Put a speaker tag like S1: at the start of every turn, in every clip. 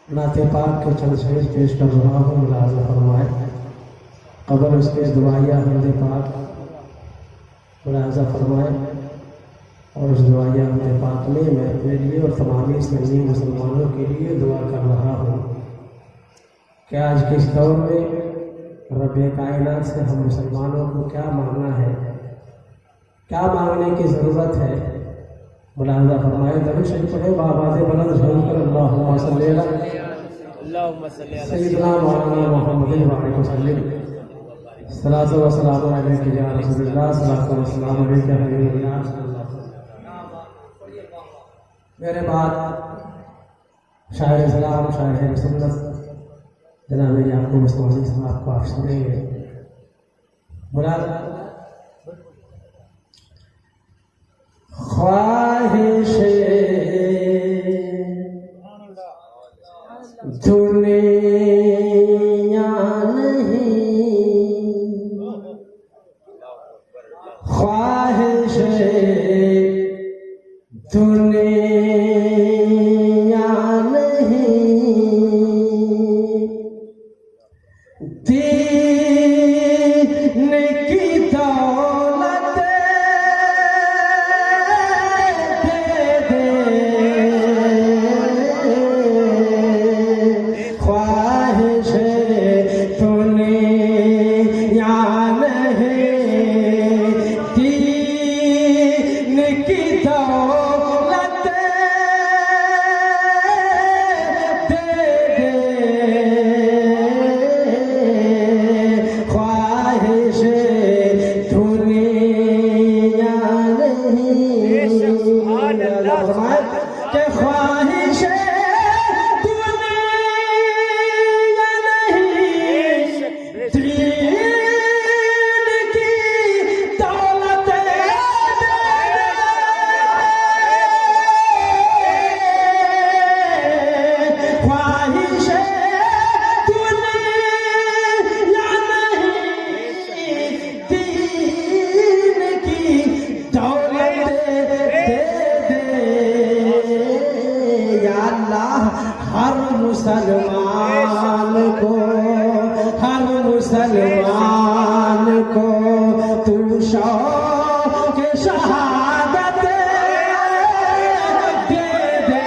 S1: नाते पाक के चंद शेर पेश कर रहा हूँ, मुलाज़ा फरमाए। कब्र उसके दुआया हमदे पाक मुलाज़ा फरमाए। और उस दुआया हमदे पाक में मैं अपने लिए और तमाम इस्लामी मुसलमानों के लिए दुआ कर रहा हूँ कि आज के इस दौर में रब कायनात से हम मुसलमानों को क्या मांगना है, क्या मांगने की ज़रूरत है। मुलाज़ा फरमाए, दरूद शरीफ पढ़े, बाबाज़े बुलंद ज़रूर कर। अल्लाहुम्मा सल्ली अला सय्यिदना मौलाना मुहम्मद व अलैहि वसल्लम। सलातो व सलामु अलैका या रसूलल्लाह, सलातो व सलामु अलैका या हबीबल्लाह। मेरे बाद शायर इस्लाम, शायर सुन्नत जनाब याकूब उस्मानी साहब को आप सुनेंगे। मुलाज़ा ख्वाहिशे दुनिया नहीं, ख्वाहिशे दुनिया नहीं, दीन की दौलत हर मुसलमान को तू शौक़ शहादत दे दे।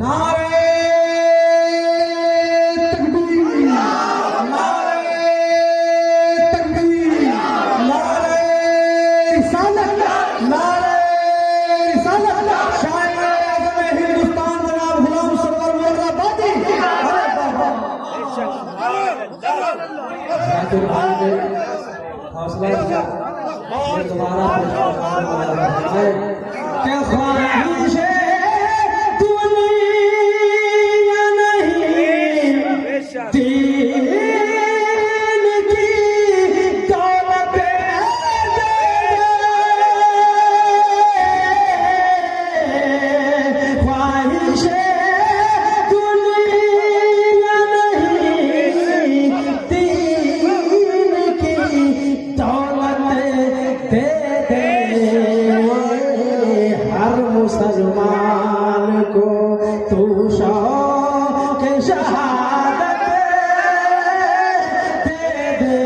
S1: नारे तकबीर, नारे तकबीर, नारे रिसालत, नारे रिसालत। शायर आज़म हिंदुस्तान जनाब गुलाम सरवर मोहम्मद हौसला दोबारा क्या ख्वाहिश दुनिया नहीं, दीन की दौलत ख्वाहिश दुनिया नहीं, दीन की दौलत दे दे। हर मुसलमान को तू शौक़ शहादत दे दे।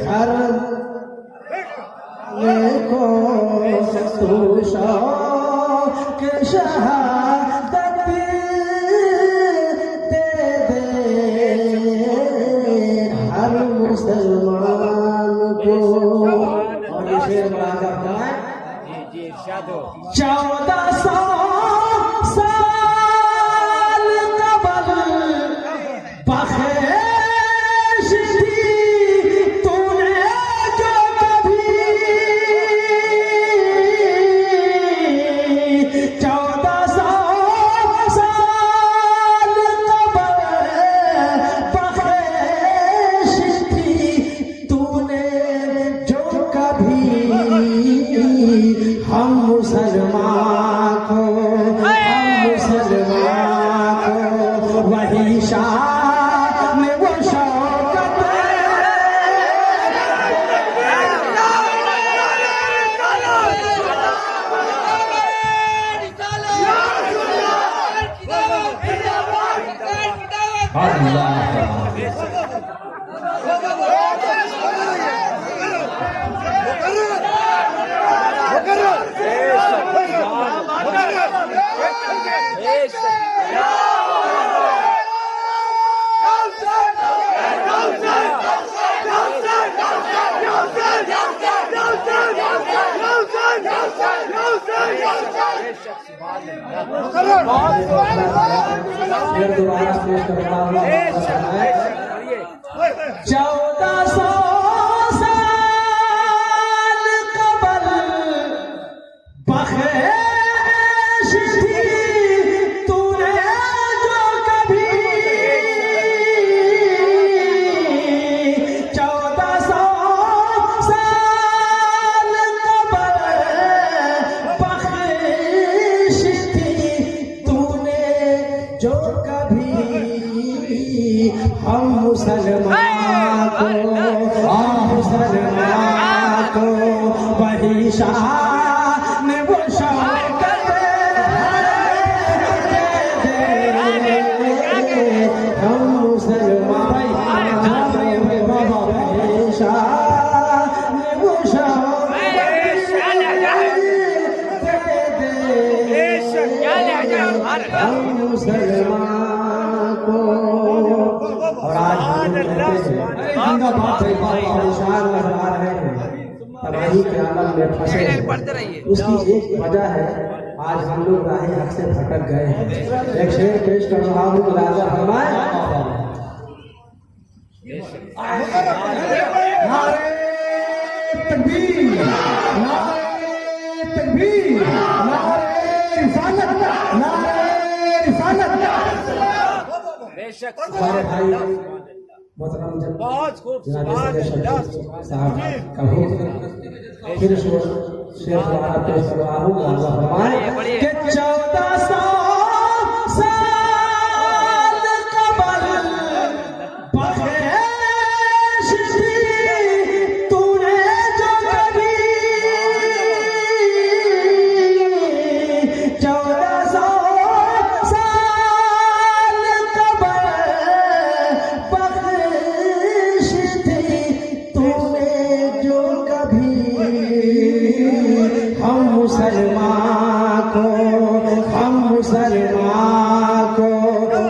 S1: हर को तू शौक़ शहादत दे दे। हर मुसलमान को। और ये शेर बड़ा करता है 1400 साल कबल बख्शिश थी तूने जो कभी, 1400 साल कबल बख्शिश थी तूने जो कभी। हम मुसलमान को फिर दोबारा पेश कर रहा हूँ 1400 साल कबल बख्शिश थी तूने जो कभी 1400 साल कबल बख्शिश थी तूने जो कभी हम मुसलमान को वही शान वो शौकत हम मुसलमान वही शान वो शौकत हम मुसलमान को। और आज हम परेशान नजर आ रहे हैं, तबाही के आलम में फंसे हैं। उसकी एक वजह है आज हम लोग राह हक से भटक गए हैं। एक शेर पेश कर रहा हूँ, मुलाजा फरमाए। नारे तकबीर, नारे तकबीर, नारे रिसालत, नारे रिसालत। हमारे भाई मोहतरम
S2: बहुत खूब
S1: साहब कहो फिर शेर दोबारा पेश कर रहा हूँ, मुलाजा फरमाए कि 1400 साल कबल बख्शिश थी तूने जो कभी 1400 साल कबल बख्शिश थी तूने जो कभी हम मुसलमान को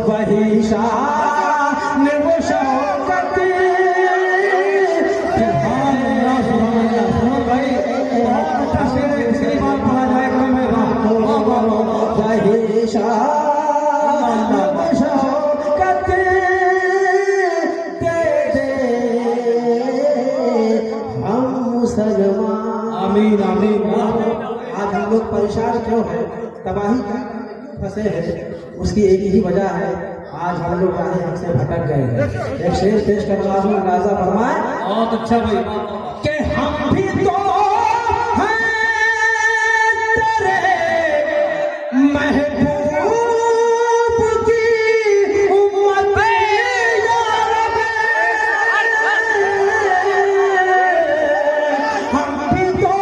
S1: वही शान वो शौकत वही शान वो शौकत दे दे हम मुसलमान। आमीन आमीन। आज हम लोग परेशान क्यों हैं, तबाही का फंसे हैं? उसकी एक ही वजह है, आज हम लोग राह हक से भटक गए हैं। एक शेर पेश कर रहा हूँ, मुलाजा फरमाए।
S2: बहुत अच्छा भाई।
S1: कि हम भी तो हैं तेरे महबूब की उम्मत या रब। हम भी तो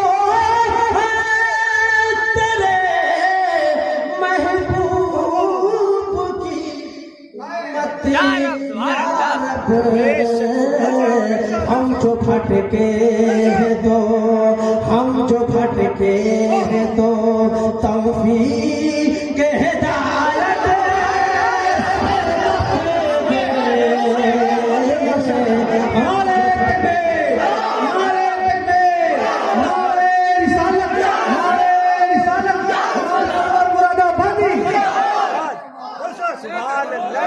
S1: हैं तेरे महबूब की उम्मत या रब। हम जो भटके हैं तो हम जो भटके हैं तो तौफीक हिदायत हमारे नारे रिसालत, नारे रिसालत, मुरादाबादी।
S2: सुभान अल्लाह।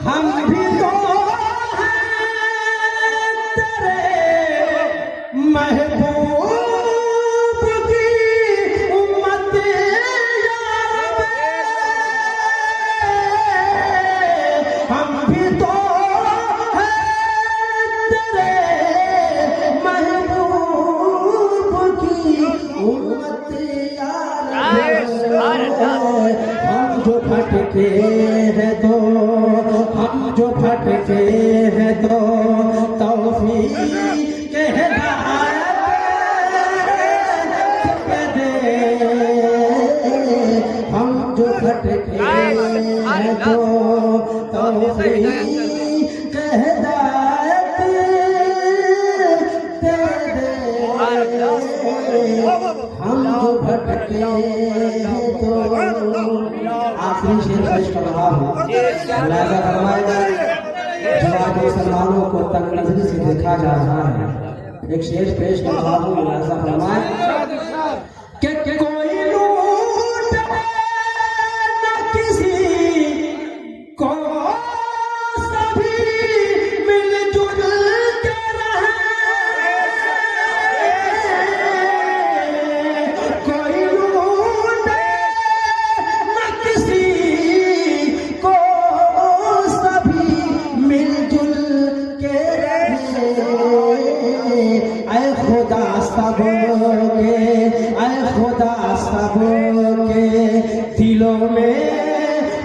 S1: हम भी तो भटके हैं तो तौफीक हिदायत दे। हम जो भटके हैं तो तौफीक हिदायत दे दे। हम जो भटके हैं तो आखिरी शेर पेश कर रहा हूँ। मुलाहिजा फरमाएगा जो आज मुसलमानों को तंग नजरी से देखा जा रहा है। एक शेर पेश कर रहा हूँ। मुलाहिजा फरमाए कि कोई लूट न किसी को, सभी मिलजुल के रहे। कोई लूट न किसी को, सभी मिलजुल के रहे। ऐ खुदा सबों के, ऐ खुदा सबों के दिलों में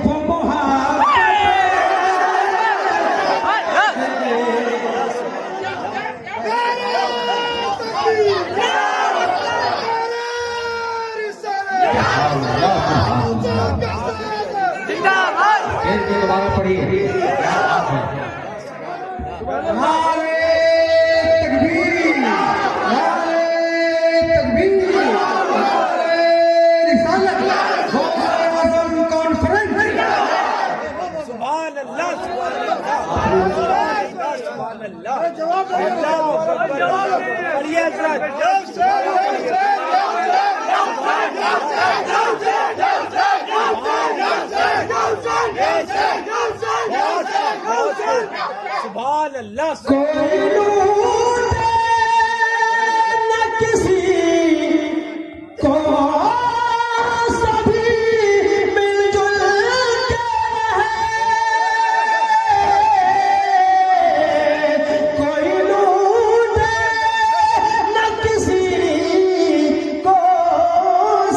S1: वो दोबारा पढ़िए। नारे तकबीर, नारे तकबीर, नारे रिसालत, गौसे आज़म कॉन्फ्रेंस।
S2: सुभान अल्लाह, सुभान अल्लाह, सुभान अल्लाह। पढ़िए हज़रत। सुभान अल्लाह।
S1: कोई लूट न किसी को, सभी मिलजुल के रहे। कोई लूट न किसी को,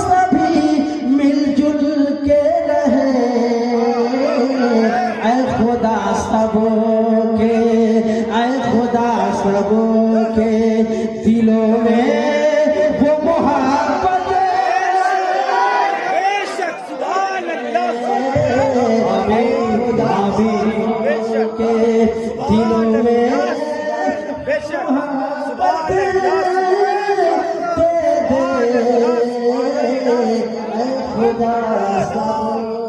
S1: सभी मिलजुल के रहे। ऐ खुदा सबों के, ऐ खुदा सबों के दिलों में वो मोहब्बत।
S2: बेशक, सुभान अल्लाह।
S1: ऐ खुदा सबों के दिलों में
S2: बेशक, सुभान अल्लाह।
S1: दे दे। ऐ खुदा सबों